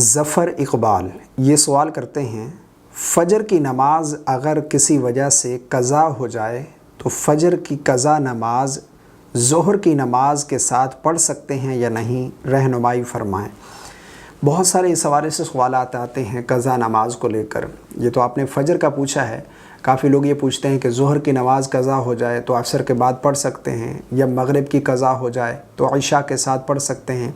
ظفر اقبال یہ سوال کرتے ہیں، فجر کی نماز اگر کسی وجہ سے قضا ہو جائے تو فجر کی قضا نماز ظہر کی نماز کے ساتھ پڑھ سکتے ہیں یا نہیں، رہنمائی فرمائیں۔ بہت سارے اس حوالے سے سوالات آتے ہیں قضا نماز کو لے کر۔ یہ تو آپ نے فجر کا پوچھا ہے، کافی لوگ یہ پوچھتے ہیں کہ ظہر کی نماز قضا ہو جائے تو عصر کے بعد پڑھ سکتے ہیں، یا مغرب کی قضا ہو جائے تو عشاء کے ساتھ پڑھ سکتے ہیں۔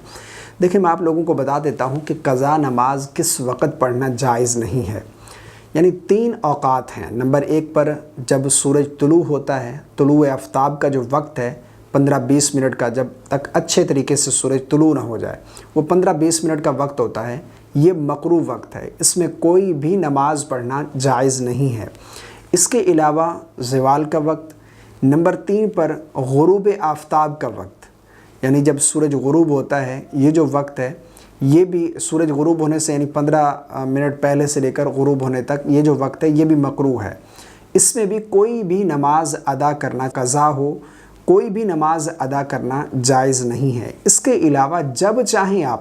دیکھیں، میں آپ لوگوں کو بتا دیتا ہوں کہ قضا نماز کس وقت پڑھنا جائز نہیں ہے۔ یعنی 3 اوقات ہیں۔ نمبر 1 پر جب سورج طلوع ہوتا ہے، طلوع آفتاب کا جو وقت ہے 15-20 منٹ کا، جب تک اچھے طریقے سے سورج طلوع نہ ہو جائے، وہ 15-20 منٹ کا وقت ہوتا ہے، یہ مکروہ وقت ہے، اس میں کوئی بھی نماز پڑھنا جائز نہیں ہے۔ اس کے علاوہ زوال کا وقت، نمبر 3 پر غروب آفتاب کا وقت، یعنی جب سورج غروب ہوتا ہے، یہ جو وقت ہے، یہ بھی سورج غروب ہونے سے یعنی 15 منٹ پہلے سے لے کر غروب ہونے تک یہ جو وقت ہے یہ بھی مکروہ ہے۔ اس میں بھی کوئی بھی نماز ادا کرنا، قضا ہو، کوئی بھی نماز ادا کرنا جائز نہیں ہے۔ اس کے علاوہ جب چاہیں آپ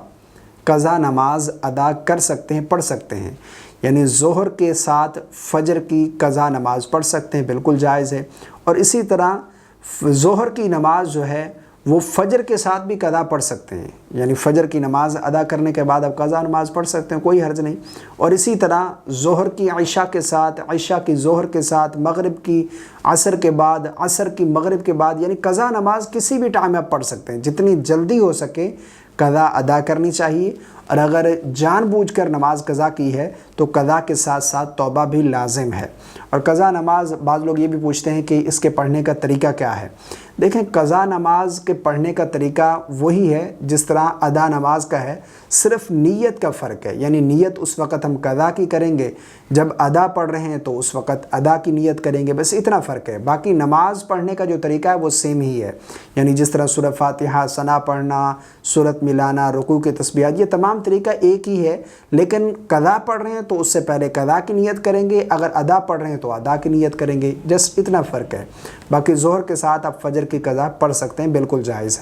قضا نماز ادا کر سکتے ہیں، پڑھ سکتے ہیں، یعنی ظہر کے ساتھ فجر کی قضا نماز پڑھ سکتے ہیں، بالکل جائز ہے۔ اور اسی طرح ظہر کی نماز جو ہے وہ فجر کے ساتھ بھی قضا پڑھ سکتے ہیں، یعنی فجر کی نماز ادا کرنے کے بعد اب قضا نماز پڑھ سکتے ہیں، کوئی حرج نہیں۔ اور اسی طرح ظہر کی عشاء کے ساتھ، عشاء کی ظہر کے ساتھ، مغرب کی عصر کے بعد، عصر کی مغرب کے بعد، یعنی قضا نماز کسی بھی ٹائم آپ پڑھ سکتے ہیں۔ جتنی جلدی ہو سکے قضا ادا کرنی چاہیے، اور اگر جان بوجھ کر نماز قضا کی ہے تو قضا کے ساتھ ساتھ توبہ بھی لازم ہے۔ اور قضا نماز، بعض لوگ یہ بھی پوچھتے ہیں کہ اس کے پڑھنے کا طریقہ کیا ہے۔ دیکھیں، قضا نماز کے پڑھنے کا طریقہ وہی ہے جس طرح ادا نماز کا ہے، صرف نیت کا فرق ہے۔ یعنی نیت اس وقت ہم قضا کی کریں گے، جب ادا پڑھ رہے ہیں تو اس وقت ادا کی نیت کریں گے، بس اتنا فرق ہے۔ باقی نماز پڑھنے کا جو طریقہ ہے وہ سیم ہی ہے۔ یعنی جس طرح سورہ فاتحہ، ثنا پڑھنا، سورت ملانا، رکوع کے تسبیحات، یہ تمام طریقہ ایک ہی ہے، لیکن قضا پڑھ رہے ہیں تو اس سے پہلے قضا کی نیت کریں گے، اگر ادا پڑھ رہے ہیں تو ادا کی نیت کریں گے، جسٹ اتنا فرق ہے۔ باقی ظہر کے ساتھ آپ فجر کی قضا پڑھ سکتے ہیں، بالکل جائز ہے۔